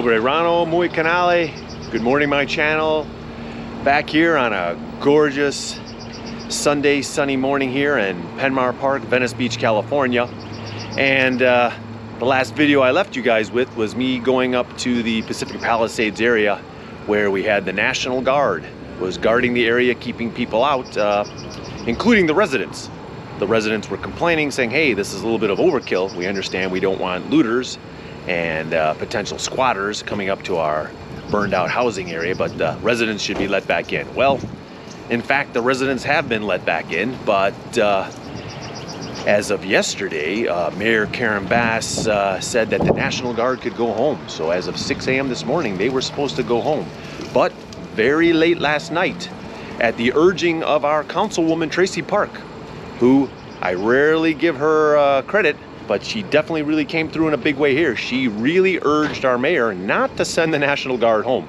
dobre rano, muy canale. Good morning, my channel. Back here on a gorgeous Sunday sunny morning here in Penmar Park, Venice Beach, California. And the last video I left you guys with was me going up to the Pacific Palisades area where we had the National Guard was guarding the area, keeping people out, including the residents. The residents were complaining, saying, hey, this is a little bit of overkill. We understand we don't want looters and potential squatters coming up to our burned out housing area, but residents should be let back in. Well, in fact, the residents have been let back in, but as of yesterday, Mayor Karen Bass said that the National Guard could go home. So as of 6 a.m. this morning, they were supposed to go home. But very late last night, at the urging of our councilwoman, Tracy Park, who I rarely give her credit, but she definitely really came through in a big way here. She really urged our mayor not to send the National Guard home.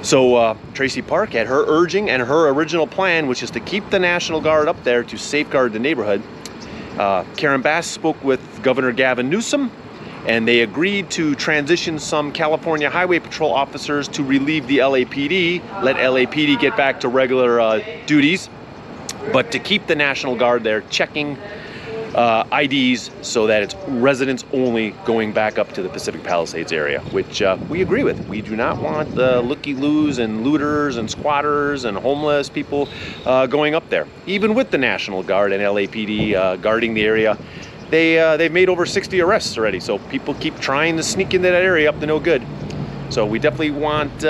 So Tracy Park, at her urging and her original plan, which is to keep the National Guard up there to safeguard the neighborhood, Karen Bass spoke with Governor Gavin Newsom, and they agreed to transition some California Highway Patrol officers to relieve the LAPD, let LAPD get back to regular duties, but to keep the National Guard there checking IDs so that it's residents only going back up to the Pacific Palisades area, which we agree with. We do not want the looky-loos and looters and squatters and homeless people going up there. Even with the National Guard and LAPD guarding the area, they've made over 60 arrests already, so people keep trying to sneak into that area up to no good. So we definitely want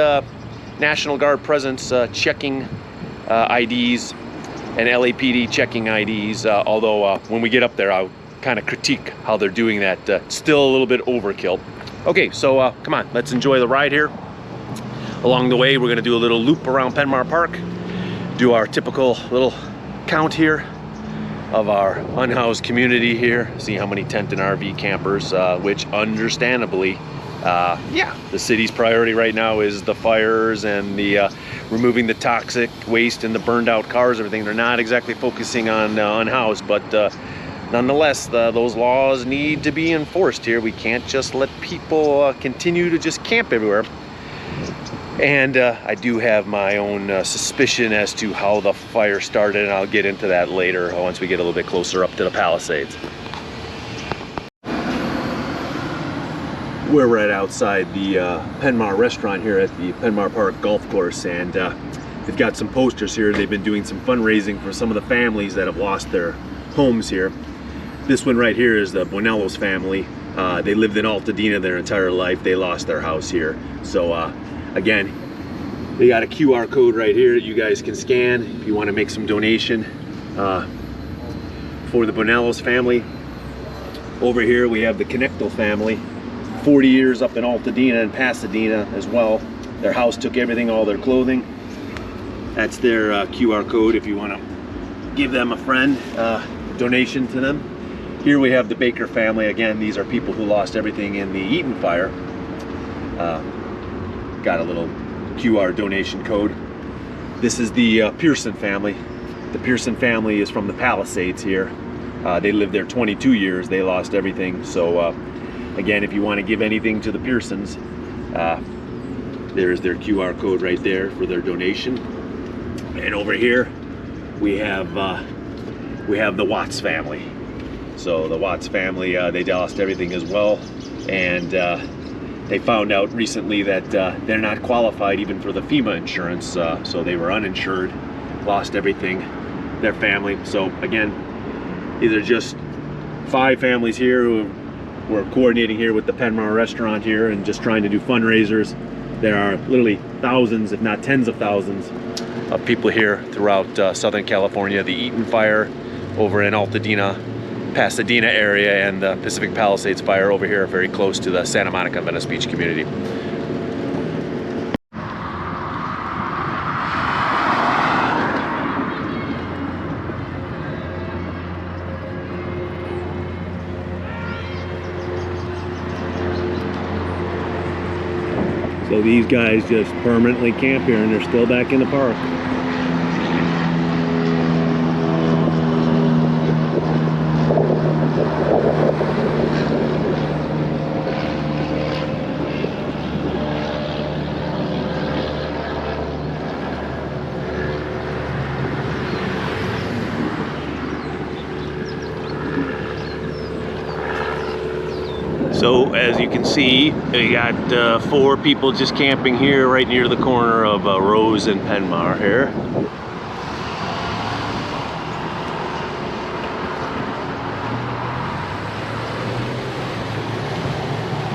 National Guard presence checking IDs and LAPD checking IDs, although when we get up there, I'll kind of critique how they're doing that. Still a little bit overkill. Okay, so come on, let's enjoy the ride here. Along the way, we're gonna do a little loop around Penmar Park, do our typical little count here of our unhoused community here, see how many tent and RV campers, which understandably, yeah, the city's priority right now is the fires and the removing the toxic waste and the burned out cars, everything. They're not exactly focusing on unhoused, but nonetheless, those laws need to be enforced here. We can't just let people continue to just camp everywhere. And I do have my own suspicion as to how the fire started, and I'll get into that later once we get a little bit closer up to the Palisades. We're right outside the Penmar restaurant here at the Penmar Park Golf Course, and they've got some posters here. They've been doing some fundraising for some of the families that have lost their homes here. This one right here is the Bonello's family. They lived in Altadena their entire life. They lost their house here. So again, they got a QR code right here that you guys can scan if you want to make some donation for the Bonello's family. Over here we have the Connectal family. 40 years up in Altadena and Pasadena as well. Their house took everything, all their clothing. That's their QR code if you want to give them a friend, donation to them. Here we have the Baker family. Again, these are people who lost everything in the Eaton fire. Got a little QR donation code. This is the Pearson family. The Pearson family is from the Palisades here. They lived there 22 years. They lost everything. So again, if you want to give anything to the Pearsons, there's their QR code right there for their donation. And over here we have the Watts family. So the Watts family, they lost everything as well, and they found out recently that they're not qualified even for the FEMA insurance, so they were uninsured, lost everything, their family. So again, these are just 5 families here who we're coordinating here with the Penmar restaurant here and just trying to do fundraisers. There are literally thousands, if not tens of thousands, of people here throughout Southern California. The Eaton fire over in Altadena, Pasadena area, and the Pacific Palisades fire over here, very close to the Santa Monica Venice Beach community. So these guys just permanently camp here and they're still back in the park. So as you can see, we got 4 people just camping here right near the corner of Rose and Penmar here.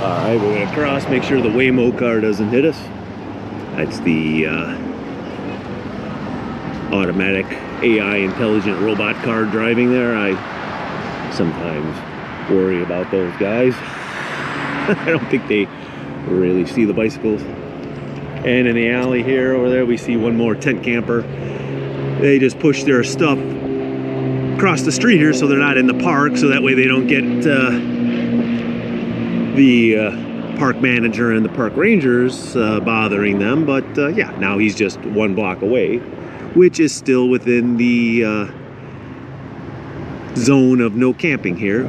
Alright, we're going to cross, make sure the Waymo car doesn't hit us. That's the automatic AI intelligent robot car driving there. I sometimes worry about those guys. I don't think they really see the bicycles. And in the alley here over there we see one more tent camper. They just push their stuff across the street here so they're not in the park, so that way they don't get the park manager and the park rangers bothering them. But yeah, now he's just 1 block away, which is still within the zone of no camping here,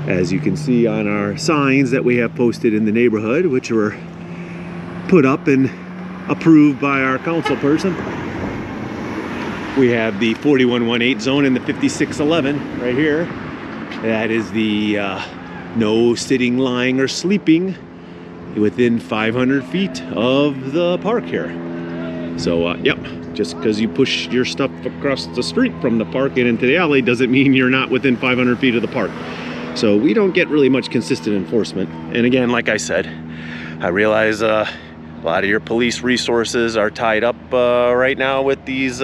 as you can see on our signs that we have posted in the neighborhood, which were put up and approved by our council person. We have the 4118 zone and the 5611 right here. That is the no sitting, lying, or sleeping within 500 feet of the park here. So yep, just because you push your stuff across the street from the park and into the alley doesn't mean you're not within 500 feet of the park. So we don't get really much consistent enforcement. And again, like I said, I realize a lot of your police resources are tied up right now with these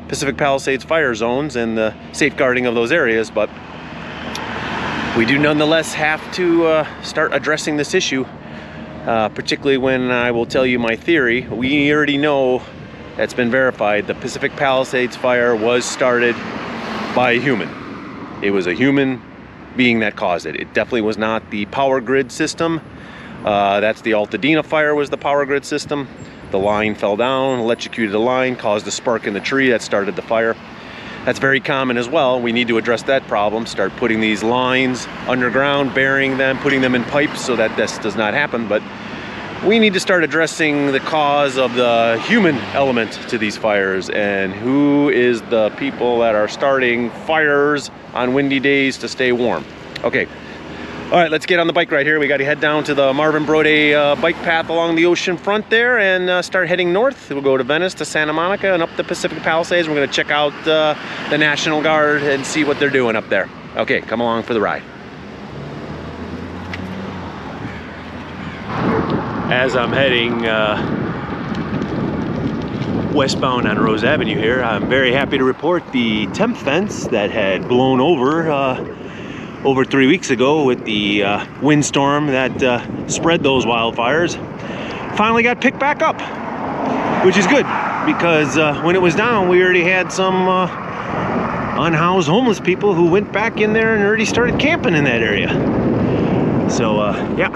Pacific Palisades fire zones and the safeguarding of those areas, but we do nonetheless have to start addressing this issue, particularly when I will tell you my theory. We already know, that's been verified, the Pacific Palisades fire was started by a human. It was a human being that caused it. It definitely was not the power grid system. That's the Altadena fire, was the power grid system. The line fell down, electrocuted the line, caused a spark in the tree that started the fire. That's very common as well. We need to address that problem, start putting these lines underground, burying them, putting them in pipes so that this does not happen. But we need to start addressing the cause of the human element to these fires, and who is the people that are starting fires on windy days to stay warm. Okay, all right, let's get on the bike right here. We got to head down to the Marvin Brode bike path along the ocean front there and start heading north. We'll go to Venice, to Santa Monica, and up the Pacific Palisades. We're going to check out the National Guard and see what they're doing up there. Okay, come along for the ride. As I'm heading westbound on Rose Avenue here, I'm very happy to report the temp fence that had blown over 3 weeks ago with the windstorm that spread those wildfires finally got picked back up, which is good, because when it was down we already had some unhoused homeless people who went back in there and already started camping in that area. So yeah,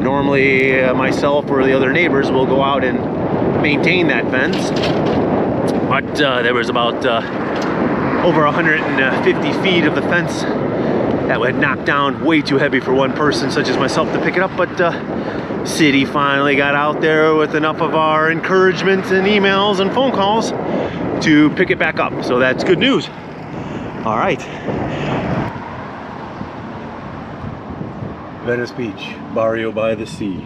normally myself or the other neighbors will go out and maintain that fence, but there was about over 150 feet of the fence that would knock down, way too heavy for one person such as myself to pick it up. But city finally got out there with enough of our encouragement and emails and phone calls to pick it back up, so that's good news. All right, Venice Beach, barrio by the sea.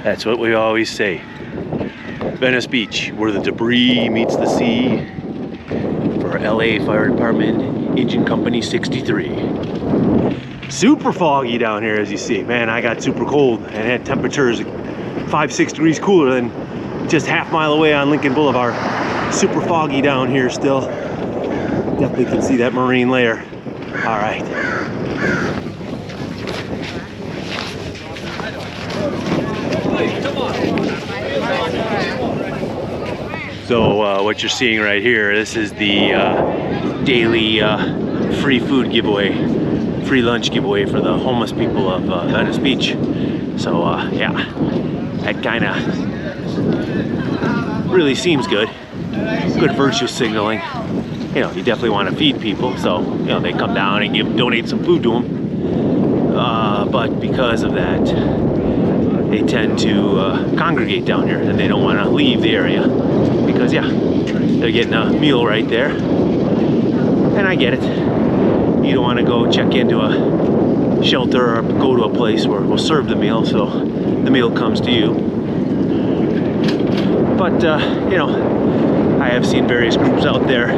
That's what we always say. Venice Beach, where the debris meets the sea, for LA Fire Department Engine Company 63. Super foggy down here, as you see. Man, I got super cold and had temperatures 5-6 degrees cooler than just half-mile away on Lincoln Boulevard. Super foggy down here still. Definitely can see that marine layer. All right. So what you're seeing right here, this is the daily free food giveaway, free lunch giveaway for the homeless people of Venice Beach. So yeah, that kind of really seems good. Good virtue signaling. You know, you definitely want to feed people, so you know they come down and donate some food to them. But because of that, they tend to congregate down here, and they don't want to leave the area because, yeah, they're getting a meal right there, and I get it. you don't want to go check into a shelter or go to a place where we'll serve the meal, so the meal comes to you. But you know, I have seen various groups out there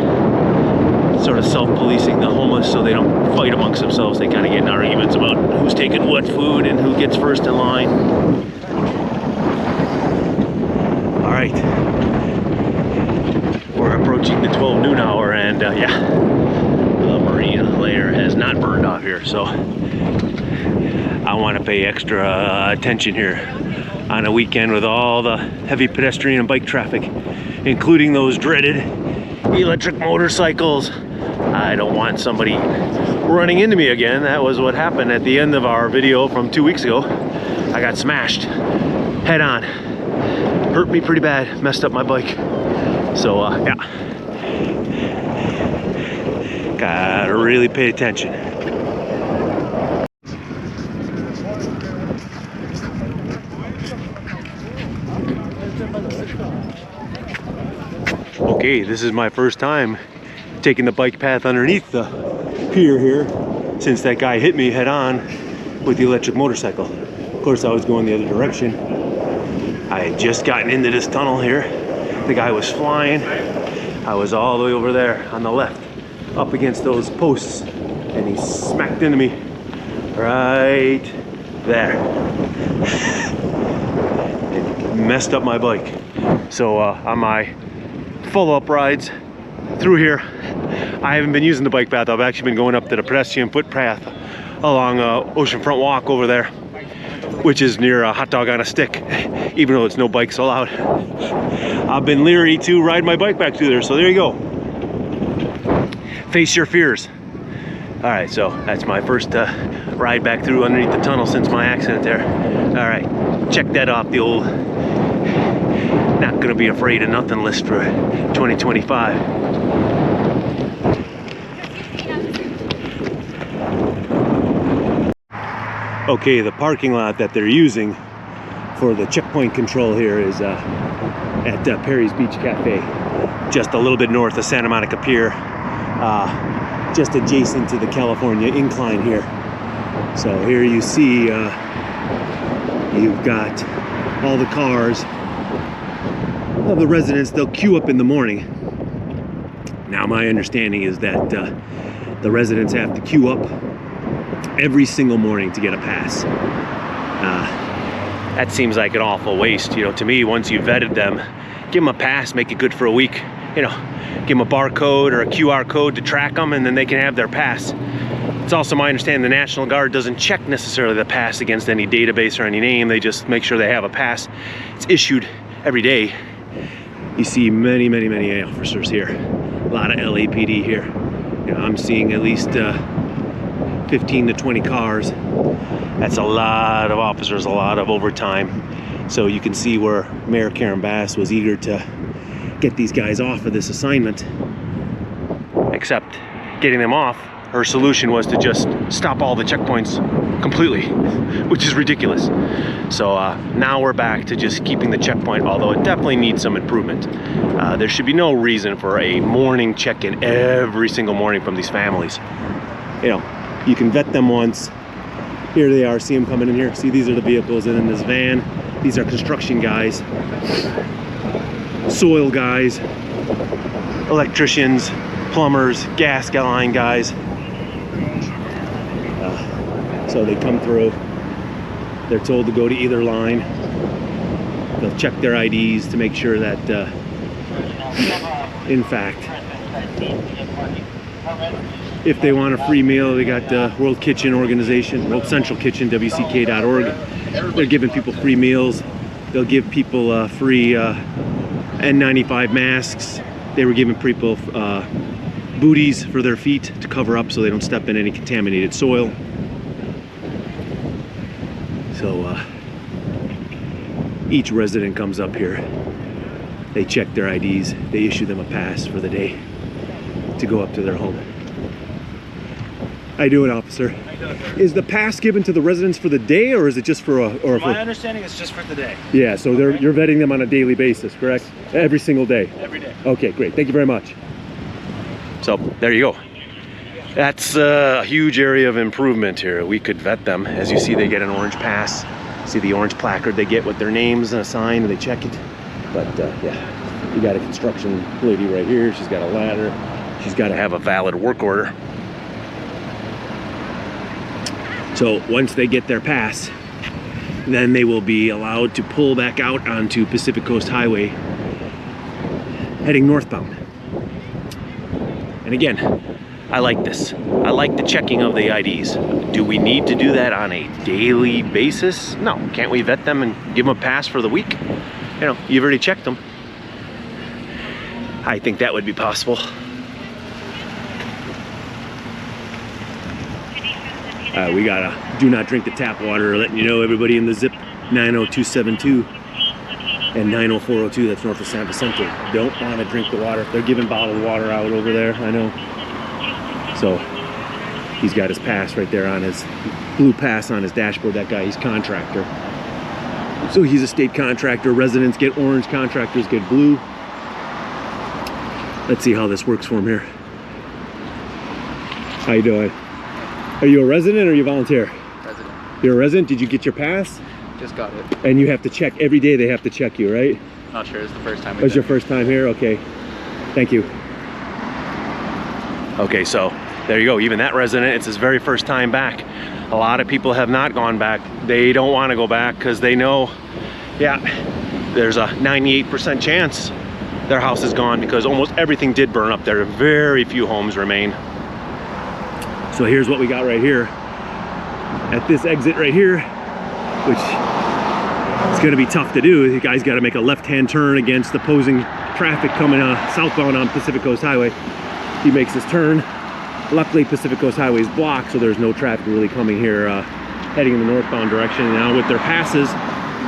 sort of self-policing the homeless so they don't fight amongst themselves. They kind of get in arguments about who's taking what food and who gets first in line. All right, we're approaching the 12 noon hour, and yeah, the marine layer has not burned off here, so I want to pay extra attention here on a weekend with all the heavy pedestrian and bike traffic, including those dreaded electric motorcycles. I don't want somebody running into me again. That was what happened at the end of our video from 2 weeks ago. I got smashed head on. Hurt me pretty bad, messed up my bike. So yeah, gotta really pay attention. Okay, this is my first time taking the bike path underneath the pier here since that guy hit me head on with the electric motorcycle. Of course, I was going the other direction. I had just gotten into this tunnel here. The guy was flying. I was all the way over there on the left, up against those posts, and he smacked into me right there. It messed up my bike. So on my follow-up rides through here, I haven't been using the bike path. I've actually been going up to the pedestrian footpath along Oceanfront Walk over there, which is near a hot dog on a stick, even though it's no bikes allowed. I've been leery to ride my bike back through there, so there you go. Face your fears. All right, so that's my first ride back through underneath the tunnel since my accident there. All right, check that off the old not gonna be afraid of nothing list for 2025. Okay, the parking lot that they're using for the checkpoint control here is at Perry's Beach Cafe, just a little bit north of Santa Monica Pier, just adjacent to the California incline here. So here you see you've got all the cars of the residents. They'll queue up in the morning. Now my understanding is that the residents have to queue up every single morning to get a pass. That seems like an awful waste, you know, to me. Once you've vetted them, give them a pass, make it good for a week, you know, give them a barcode or a QR code to track them, and then they can have their pass. It's also my understanding the National Guard doesn't check necessarily the pass against any database or any name. They just make sure they have a pass. It's issued every day. You see many, many, many officers here. A lot of LAPD here. You know, I'm seeing at least 15 to 20 cars. That's a lot of officers, a lot of overtime. So you can see where Mayor Karen Bass was eager to get these guys off of this assignment. Except getting them off, her solution was to just stop all the checkpoints completely, which is ridiculous. So now we're back to just keeping the checkpoint, although it definitely needs some improvement. There should be no reason for a morning check-in every single morning from these families. You know, you can vet them once. Here they are, see them coming in here. See, these are the vehicles, and in this van, these are construction guys, soil guys, electricians, plumbers, gas line guys. So they come through, they're told to go to either line. They'll check their IDs to make sure that, in fact, if they want a free meal, they got the World Kitchen Organization, World Central Kitchen, WCK.org. They're giving people free meals. They'll give people free N95 masks. They were giving people booties for their feet to cover up so they don't step in any contaminated soil. So each resident comes up here, they check their IDs, they issue them a pass for the day to go up to their home. How you doing, officer? Is the pass given to the residents for the day, or is it just for a... My understanding is just for the day. Yeah, so okay. You're vetting them on a daily basis, correct? Every single day? Every day. Okay, great. Thank you very much. So, there you go. That's a huge area of improvement here. We could vet them. As you see, they get an orange pass. See the orange placard they get with their names and a sign, and they check it. But yeah, you got a construction lady right here. She's got a ladder. She's got to have a valid work order. So once they get their pass, then they will be allowed to pull back out onto Pacific Coast Highway, heading northbound. And again, I like this. I like the checking of the IDs. Do we need to do that on a daily basis? No. Can't we vet them and give them a pass for the week? You know, you've already checked them. I think that would be possible. We got a do not drink the tap water, letting you know, everybody in the zip 90272 and 90402, that's north of San Vicente, don't want to drink the water. They're giving bottled water out over there, I know. So he's got his pass right there on his blue pass on his dashboard. That guy, he's contractor. So he's a state contractor. Residents get orange, contractors get blue. Let's see how this works for him here. How you doing? Are you a resident or are you volunteer? Resident. You're a resident? Did you get your pass? Just got it. And you have to check every day. They have to check you, right? Not sure. It's the first time. It's your first time here? Okay. Thank you. Okay, so there you go. Even that resident, it's his very first time back. A lot of people have not gone back. They don't want to go back because they know, yeah, there's a 98% chance their house is gone because almost everything did burn up there. Very few homes remain. So here's what we got right here. At this exit right here, which is going to be tough to do. The guy's got to make a left-hand turn against opposing traffic coming southbound on Pacific Coast Highway. He makes his turn. Luckily, Pacific Coast Highway is blocked, so there's no traffic really coming here, heading in the northbound direction. Now with their passes,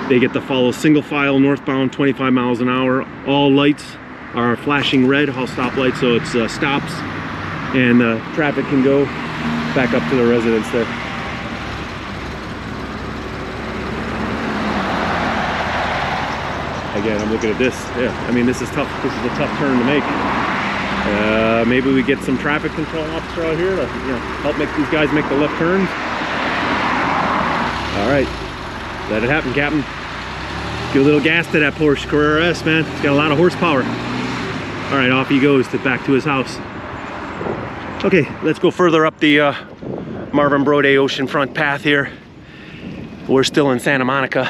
they get to follow single file northbound, 25 miles an hour. All lights are flashing red, all stoplights, so it's stops, and traffic can go back up to the residents there. Again, I'm looking at this. Yeah, I mean, this is tough. This is a tough turn to make. Maybe we get some traffic control officer out here to, you know, help make these guys make the left turns. All right, let it happen, Captain. Give a little gas to that Porsche Carrera S, man. It's got a lot of horsepower. All right, off he goes back to his house. Okay, let's go further up the Marvin Brode oceanfront path here. We're still in Santa Monica.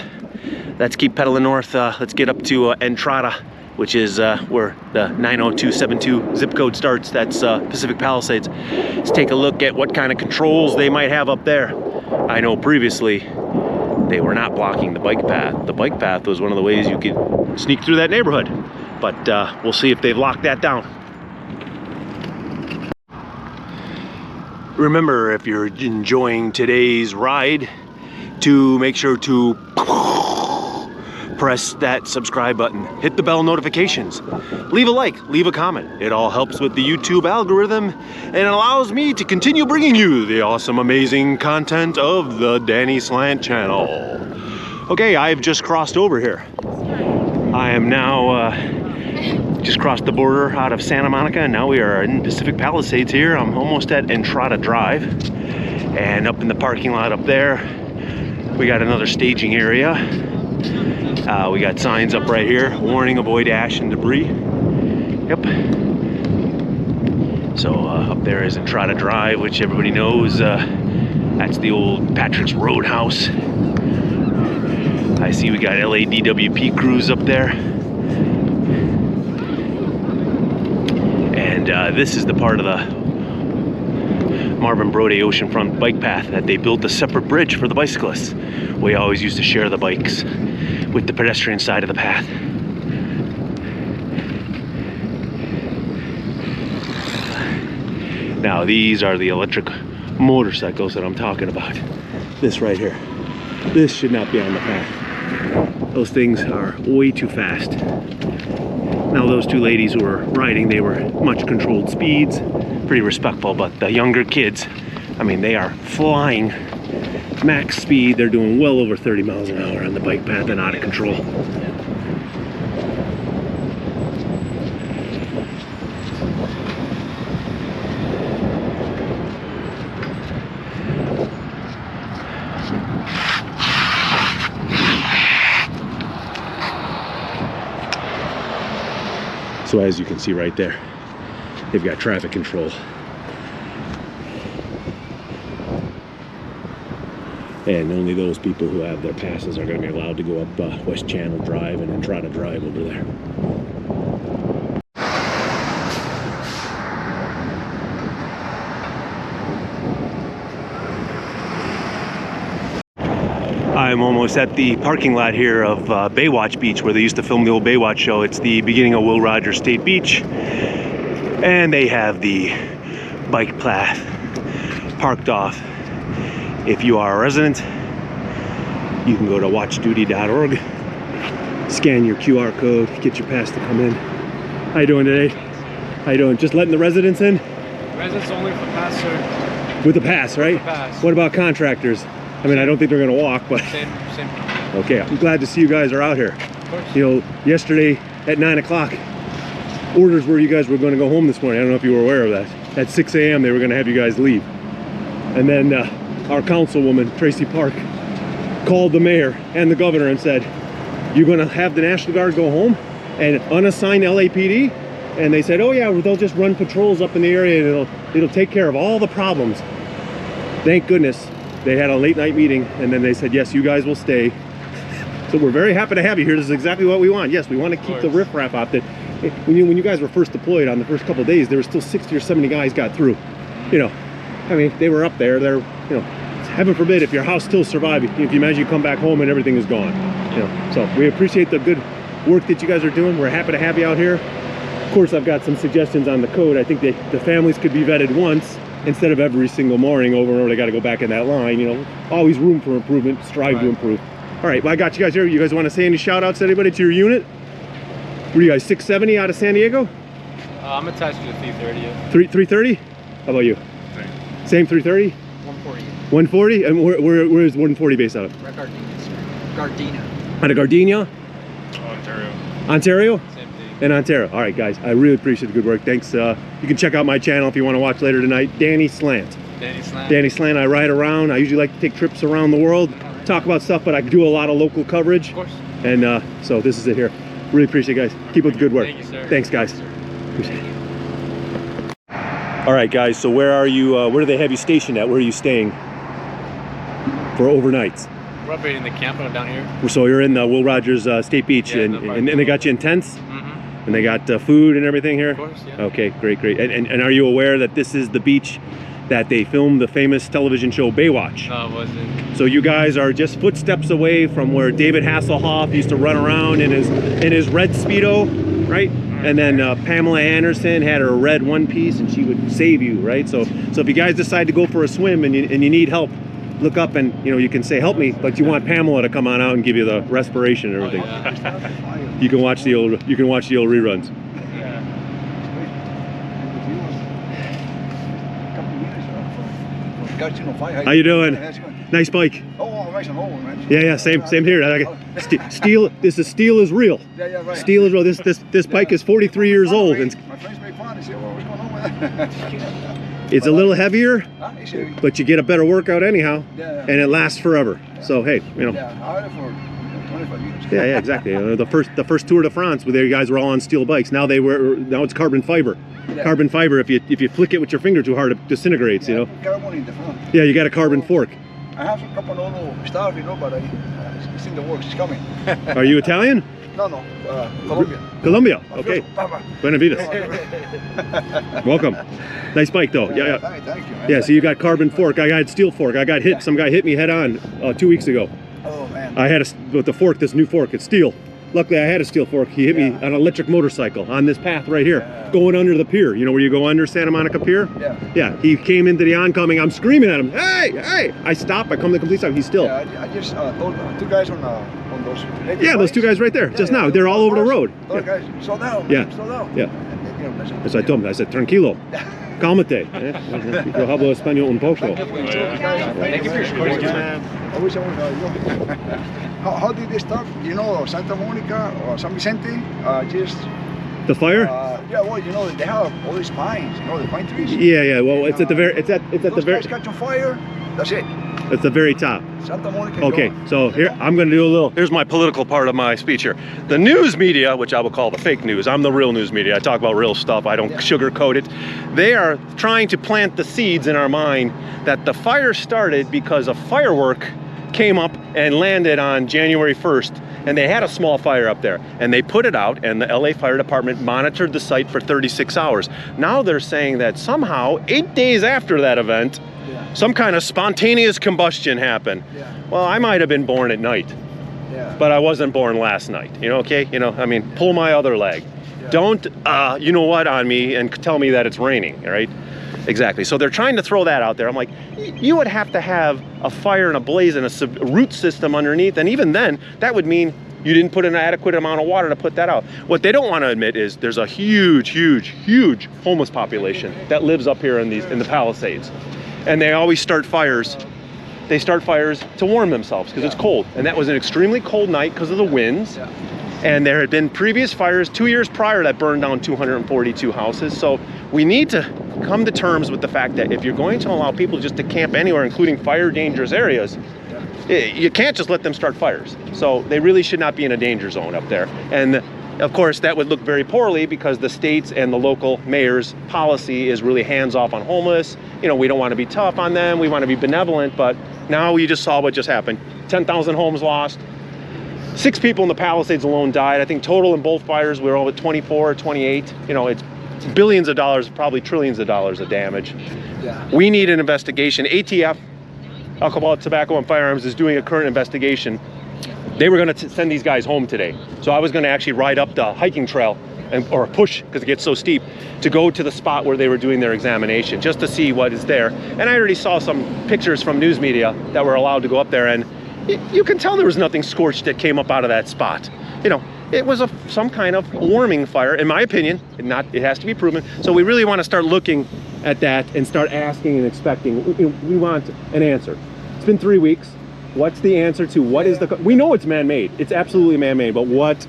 Let's keep pedaling north. Let's get up to Entrada, which is where the 90272 zip code starts. That's Pacific Palisades. Let's take a look at what kind of controls they might have up there. I know previously they were not blocking the bike path. The bike path was one of the ways you could sneak through that neighborhood. But we'll see if they've locked that down. Remember, if you're enjoying today's ride, to make sure to press that subscribe button, hit the bell notifications, leave a like, leave a comment. It all helps with the YouTube algorithm and it allows me to continue bringing you the awesome, amazing content of the Danny Slant channel. Okay, I've just crossed over here. I am now just crossed the border out of Santa Monica, and now we are in Pacific Palisades here. I'm almost at Entrada Drive, and up in the parking lot up there, we got another staging area. We got signs up right here, warning, avoid ash and debris. Yep. So up there is Entrada Drive, which everybody knows, that's the old Patrick's Roadhouse. I see we got LADWP crews up there. And this is the part of the Marvin Brode oceanfront bike path that they built a separate bridge for the bicyclists. We always used to share the bikes with the pedestrian side of the path. Now these are the electric motorcycles that I'm talking about. This right here. This should not be on the path. Those things are way too fast. Now those two ladies who were riding, they were much controlled speeds, pretty respectful, but the younger kids, I mean, they are flying max speed. They're doing well over 30 miles an hour on the bike path and out of control. So as you can see right there, they've got traffic control. And only those people who have their passes are going to be allowed to go up West Channel Drive and then try to drive over there. I'm almost at the parking lot here of Baywatch Beach, where they used to film the old Baywatch show. It's the beginning of Will Rogers State Beach, and they have the bike path parked off. If you are a resident, you can go to watchduty.org, scan your QR code, get your pass to come in. How you doing today? How you doing? Just letting the residents in? Residents only with the pass, sir. With the pass, right? With the pass. What about contractors? I mean, I don't think they're going to walk, but... Same. Okay, I'm glad to see you guys are out here. Of course. You know, yesterday at 9 o'clock, orders were you guys were going to go home this morning. I don't know if you were aware of that. At 6 a.m. they were going to have you guys leave. And then our councilwoman, Tracy Park, called the mayor and the governor and said, you're going to have the National Guard go home and unassigned LAPD? And they said, oh yeah, well, they'll just run patrols up in the area and it'll take care of all the problems. Thank goodness they had a late night meeting, and then they said, yes, you guys will stay. So we're very happy to have you here. This is exactly what we want. Yes, we want to keep the riffraff out. That when you guys were first deployed on the first couple of days, there were still 60 or 70 guys got through. You know, I mean, they were up there. They're, you know, heaven forbid if your house still survived. If you imagine you come back home and everything is gone. You know, so we appreciate the good work that you guys are doing. We're happy to have you out here. Of course, I've got some suggestions on the code. I think that the families could be vetted once instead of every single morning over and over. They got to go back in that line. You know, always room for improvement. Strive to improve. All right, well, I got you guys here. You guys want to say any shout outs to anybody to your unit? What are you guys, 670 out of San Diego? I'm attached to the 330. 330? How about you? Same 330? 140. 140? And where is 140 based out of? Right, Gardena, sir. Gardena. Out of Gardena? Ontario. Ontario? Same thing. In Ontario. All right, guys. I really appreciate the good work. Thanks. You can check out my channel if you want to watch later tonight. Danny Slant. Danny Slant. Danny Slant. I ride around. I usually like to take trips around the world, talk about stuff, but I do a lot of local coverage. Of course. And so this is it here. Really appreciate it, guys. Keep up the good work. Thank you, sir. Thanks, guys. Appreciate it. All right, guys. So where are you? Where do they have you stationed at? Where are you staying for overnights? We're operating the camp down here. So you're in Will Rogers State Beach, Yeah, and they got you in tents, Mm-hmm. and they got food and everything here. Of course, yeah. Okay, great. And are you aware that this is the beach that they filmed the famous television show Baywatch? No, it wasn't. So you guys are just footsteps away from where David Hasselhoff used to run around in his red Speedo, right? And then Pamela Anderson had her red one piece, and she would save you, right? So if you guys decide to go for a swim and you need help, look up and you can say help me, but you want Pamela to come on out and give you the respiration and everything. Oh, yeah. You can watch the old reruns. How you doing? Nice bike. Oh, nice and old, man. Yeah, same here. Steel. This is steel is real. Yeah, right. Steel is real. This bike is 43 years old, and My friends make fun and say, well, what's going on with that? it's a little heavier, It's heavy. but you get a better workout anyhow, Yeah. and it lasts forever. So hey, Yeah, I had it for 25 years. yeah, exactly. The first Tour de France, where you guys were all on steel bikes. Now it's carbon fiber. Yeah. Carbon fiber. If you flick it with your finger too hard, it disintegrates. You know. Carbon in the front. Yeah, you got a carbon fork. I have a couple of other stuff, but it's in the works. It's coming. Are you Italian? No, Colombia. Colombia. Okay. Papa. Benavides. Welcome. Nice bike though. Yeah. Thank you, man. Yeah, so you got carbon fork. I got steel fork. I got hit. Some guy hit me head on 2 weeks ago. Oh, man. I had with the fork, this new fork. It's steel. Luckily, I had a steel fork. He hit me on an electric motorcycle on this path right here, going under the pier. You know where you go under Santa Monica Pier? Yeah. Yeah. He came into the oncoming. I'm screaming at him. Hey! I stop. I come to the complete stop. He's still. Yeah, I just told two guys on those. Yeah, those two guys right there. Just now. They're all over the road. Those guys, slow down. Yeah. Slow down. Yeah. Yeah. So I told him. I said, tranquilo. Cálmate. Yo hablo español un poco. Thank you for your question, man. I wish I was how did they start? You know, Santa Monica or San Vicente? Just The fire? yeah, well, they have all these pines, the pine trees. Yeah. Well, it's at the very. It's at the Those very. guys catch on fire. That's it. It's the very top. Santa Monica. Okay, so here I'm going to do a little. Here's my political part of my speech here. The news media, which I will call the fake news. I'm the real news media. I talk about real stuff. I don't sugarcoat it. They are trying to plant the seeds in our mind that the fire started because a firework came up and landed on January 1st. And they had a small fire up there, and they put it out, and the LA Fire Department monitored the site for 36 hours. Now they're saying that somehow 8 days after that event, some kind of spontaneous combustion happened. Well, I might have been born at night, but I wasn't born last night. You know, okay? You know, I mean, pull my other leg. Don't, you know what, on me and tell me that it's raining, right? Exactly. So they're trying to throw that out there. I'm like, you would have to have a fire and a blaze and a root system underneath. And even then, that would mean you didn't put an adequate amount of water to put that out. What they don't want to admit is there's a huge, huge, huge homeless population that lives up here in the Palisades. And they always start fires. They start fires to warm themselves because it's cold. And that was an extremely cold night because of the winds. And there had been previous fires 2 years prior that burned down 242 houses. So we need to come to terms with the fact that if you're going to allow people just to camp anywhere, including fire dangerous areas, you can't just let them start fires. So they really should not be in a danger zone up there. And of course, that would look very poorly because the state's and the local mayor's policy is really hands off on homeless. You know, we don't want to be tough on them. We want to be benevolent. But now we just saw what just happened. 10,000 homes lost. 6 people in the Palisades alone died. I think total in both fires, we were all at 24 or 28. You know, it's billions of dollars, probably trillions of dollars of damage. We need an investigation. ATF, Alcohol, Tobacco, and Firearms, is doing a current investigation. They were going to send these guys home today. So I was going to actually ride up the hiking trail, or push, because it gets so steep, to go to the spot where they were doing their examination, just to see what is there. And I already saw some pictures from news media that were allowed to go up there, and you can tell there was nothing scorched that came up out of that spot. You know, it was some kind of warming fire, in my opinion. It has to be proven. So we really want to start looking at that and start asking and expecting. We want an answer. It's been 3 weeks. What's the answer to what is the? We know it's man-made. It's absolutely man-made. But what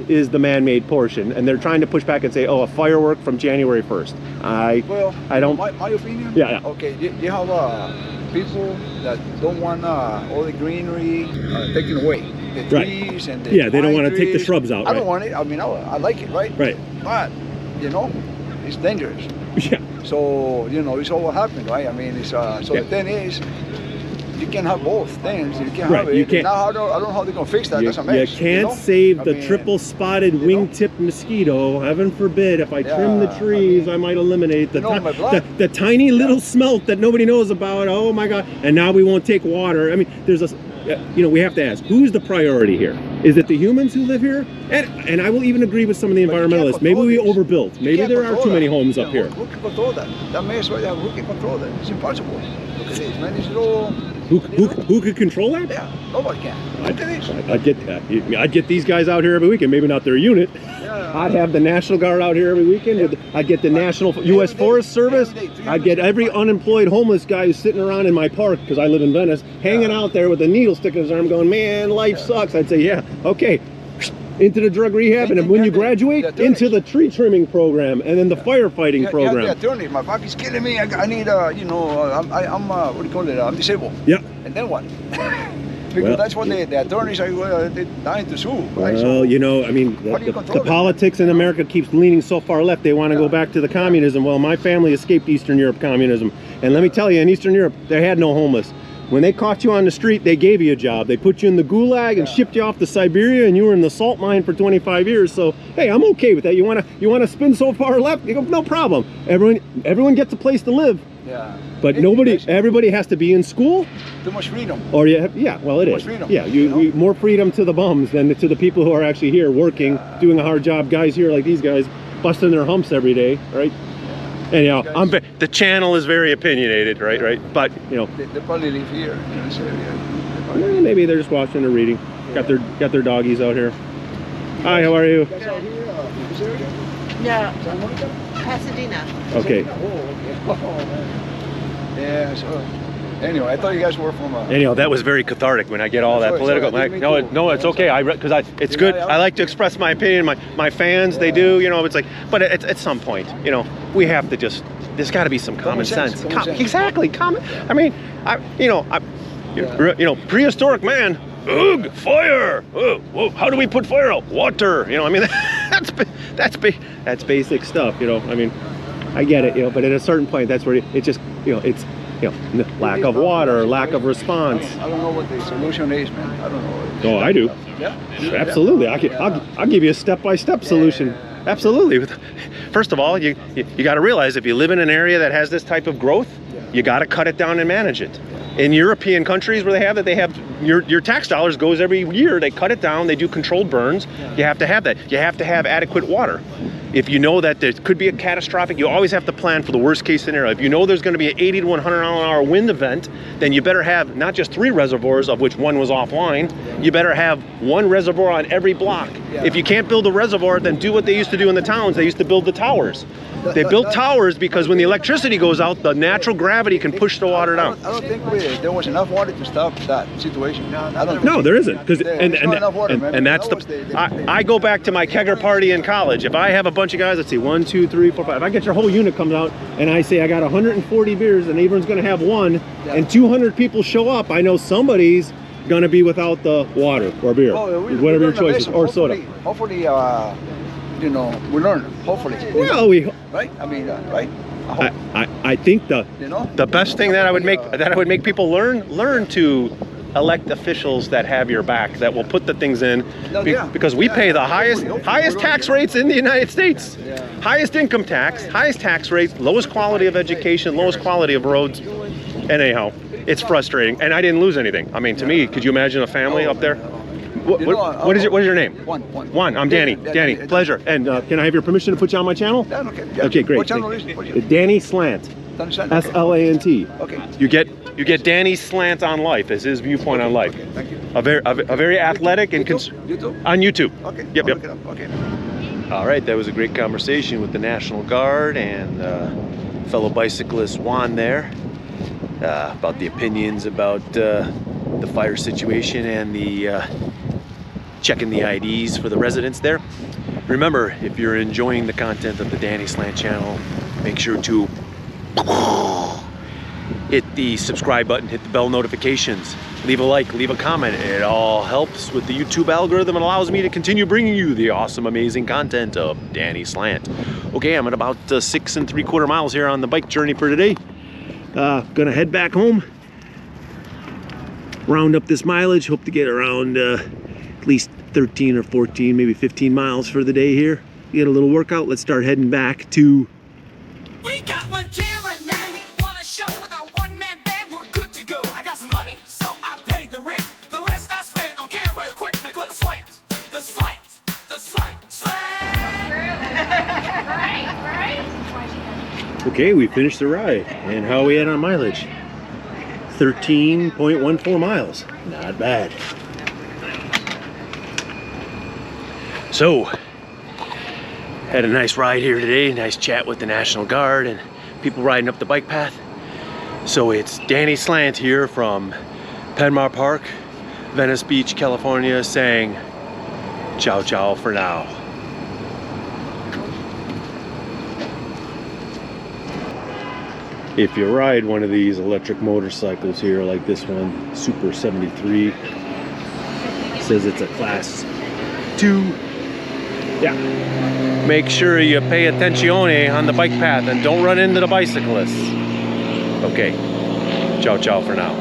is the man-made portion? And they're trying to push back and say, oh, a firework from January 1st. I don't. My opinion. Yeah. Okay, you have people that don't want all the greenery taken away. The trees and the they don't want to take the trees. shrubs out. I don't want it. I mean, I like it, right? Right. But you know, it's dangerous. Yeah. So you know, it's all what happened, right? I mean, it's the thing is, you can't have both things. You can't have it. You can't. Now I don't know how they're gonna fix that. That's a mess. You can't save the triple-spotted wing-tip mosquito. Heaven forbid, if I trim the trees, I might eliminate the tiny little smelt that nobody knows about. Oh my God! And now we won't take water. I mean, there's a. You know, we have to ask, who's the priority here? Is it the humans who live here? And I will even agree with some of the environmentalists. Maybe we overbuilt. Maybe there are too many homes up here. Who can control that? That mess right there. Who can control that? It's impossible. Look at this, man. It's all. Who could control that? Yeah, nobody can. I'd get that. I'd get these guys out here every weekend. Maybe not their unit. I'd have the National Guard out here every weekend. I'd get the National U.S. Forest Service. I'd get every unemployed homeless guy who's sitting around in my park, because I live in Venice, hanging out there with a needle sticking in his arm going, man, life sucks. I'd say, yeah, okay. Into the drug rehab, and when you graduate, into the tree trimming program, and then the firefighting program. Yeah, attorney, my back is killing me. I need, you know, I'm what do you call it? I'm disabled. Yeah. And then what? Because that's what the attorneys are dying to sue. Right? Well, you know, I mean, the politics in America keeps leaning so far left. They want to go back to the communism. Well, my family escaped Eastern Europe communism, and let me tell you, in Eastern Europe, they had no homeless. When they caught you on the street, they gave you a job. They put you in the gulag and shipped you off to Siberia, and you were in the salt mine for 25 years. So, hey, I'm okay with that. You wanna spin so far left? You go, no problem. Everyone gets a place to live. Yeah. But everybody has to be in school. Too much freedom. Or well, it is. Freedom, yeah, more freedom to the bums than to the people who are actually here working, doing a hard job. Guys here like these guys, busting their humps every day, right? Anyhow, the channel is very opinionated, right? But you know, they probably live here in this area. Maybe they're just watching or reading. Got their doggies out here. Hi, how are you? Guys out here in this area? Yeah, Santa Monica? Pasadena. Okay. Oh, man. Yeah, so Anyway, I thought you guys were from. Anyhow, that was very cathartic when I get all that Sorry, political. I didn't mean No, to- no, it's okay. Because it's good. I like to express my opinion. My fans, they do. You know, it's like, but at some point, you know, we have to just. There's got to be some common sense. Common sense. Exactly, common. I mean, you know, prehistoric man. Ugh, fire! Ugh, whoa, how do we put fire out? Water. You know, I mean, that's basic stuff. You know, I mean, I get it. You know, but at a certain point, that's where it just, you know, it's. You know, lack of water, lack of response. I don't know what the solution is, man. I don't know. Oh, I do. Yeah. Absolutely. I'll give you a step-by-step solution. Absolutely. First of all, you got to realize if you live in an area that has this type of growth, you got to cut it down and manage it. In European countries where they have your tax dollars goes every year. They cut it down. They do controlled burns. You have to have that. You have to have adequate water. If you know that there could be a catastrophic, you always have to plan for the worst case scenario. If you know there's going to be an 80 to 100 mile an hour wind event, then you better have not just 3 reservoirs, of which 1 was offline. You better have 1 reservoir on every block. If you can't build a reservoir, then do what they used to do in the towns. They used to build the towers. They built towers because when the electricity goes out, the natural gravity can push the water down. I don't think there was enough water to stop that situation. I don't No, there isn't. Because There's not enough water, man. and that's I go back to my kegger party in college. If I have a bunch of guys, let's see, 1, 2, 3, 4, 5. If I get your whole unit comes out and I say I got 140 beers and everyone's going to have 1, and 200 people show up, I know somebody's going to be without the water or beer, whatever your choice is, or soda. Hopefully, you know, we learn. Hopefully. Well, Right? I mean, right? I think You know? the best thing that I would make people learn to elect officials that have your back, that will put the things in, because we pay the highest tax rates in the United States, highest income tax, highest tax rates, lowest quality of education, lowest quality of roads, and anyhow, it's frustrating. And I didn't lose anything. I mean, to me, could you imagine a family up there? What is your name? Juan. I'm Danny. Danny, pleasure. And can I have your permission to put you on my channel? Yeah, okay. Yeah. Okay, great. What channel is it? Danny Slant. Slant. Okay. You get Danny Slant on life as his viewpoint on life. Okay, thank you. A very athletic and YouTube? on YouTube. Okay. Yep. I'll look it up. Okay. All right, that was a great conversation with the National Guard and fellow bicyclist Juan there about the opinions about the fire situation and the checking the IDs for the residents there. Remember, if you're enjoying the content of the Danny Slant channel, make sure to hit the subscribe button, hit the bell notifications, leave a like, leave a comment. It all helps with the YouTube algorithm and allows me to continue bringing you the awesome, amazing content of Danny Slant. Okay, I'm at about 6 3/4 miles here on the bike journey for today. Gonna head back home, round up this mileage, hope to get around at least 13 or 14, maybe 15 miles for the day here. Get a little workout. Let's start heading back to We got one camera now. Wanna show with our one-man band? We're good to go. I got some money, so I paid the rent. The rest I spent on camera equipment with a slant. The slant. Okay, we finished the ride. And how are we at on mileage? 13.14 miles. Not bad. So, had a nice ride here today, nice chat with the National Guard and people riding up the bike path. So it's Danny Slant here from Penmar Park, Venice Beach, California, saying ciao ciao for now. If you ride one of these electric motorcycles here, like this one, Super 73, it says it's a class 2. Yeah. Make sure you pay attenzione on the bike path and don't run into the bicyclists. Okay. Ciao, ciao for now.